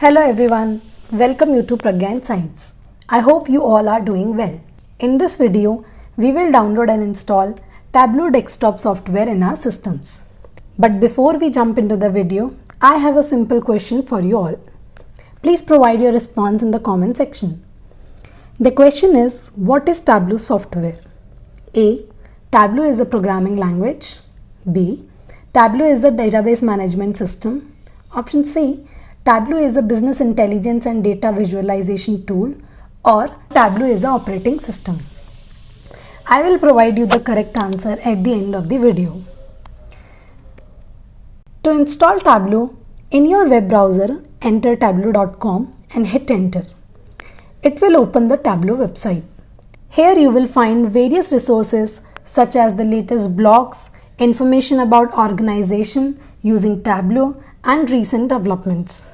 Hello everyone, welcome you to Pragya Insights. I hope you all are doing well. In this video, we will download and install Tableau desktop software in our systems. But before we jump into the video, I have a simple question for you all. Please provide your response in the comment section. The question is, what is Tableau software? A. Tableau is a programming language. B. Tableau is a database management system. Option C. Tableau is a business intelligence and data visualization tool, or Tableau is an operating system. I will provide you the correct answer at the end of the video. To install Tableau, in your web browser, enter tableau.com and hit enter. It will open the Tableau website. Here you will find various resources such as the latest blogs, information about organization using Tableau, and recent developments.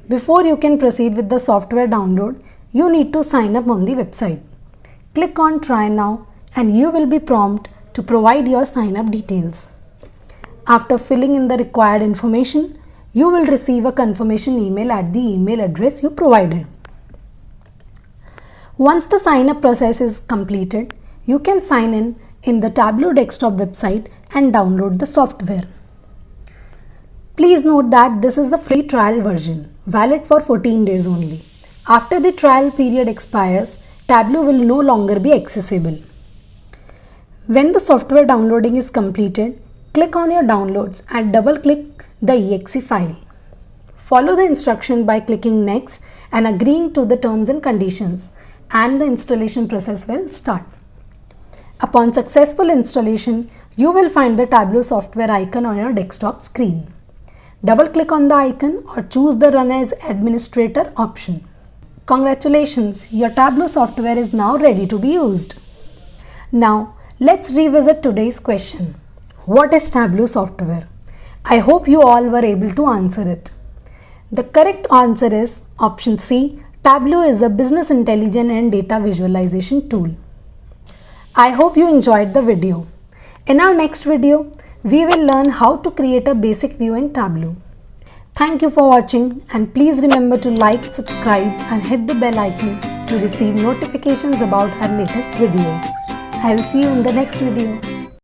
Before you can proceed with the software download, you need to sign up on the website. Click on Try Now and you will be prompted to provide your sign up details. After filling in the required information, you will receive a confirmation email at the email address you provided. Once the sign up process is completed, you can sign in the Tableau desktop website and download the software. Please note that this is the free trial version, valid for 14 days only. After the trial period expires, Tableau will no longer be accessible. When the software downloading is completed, click on your downloads and double-click the exe file. Follow the instruction by clicking Next and agreeing to the terms and conditions, and the installation process will start. Upon successful installation, you will find the Tableau software icon on your desktop screen. Double-click on the icon or choose the Run as Administrator option. Congratulations, your Tableau software is now ready to be used. Now, let's revisit today's question. What is Tableau software? I hope you all were able to answer it. The correct answer is option C. Tableau is a business intelligence and data visualization tool. I hope you enjoyed the video. In our next video, we will learn how to create a basic view in Tableau. Thank you for watching, and please remember to like, subscribe and hit the bell icon to receive notifications about our latest videos. I will see you in the next video.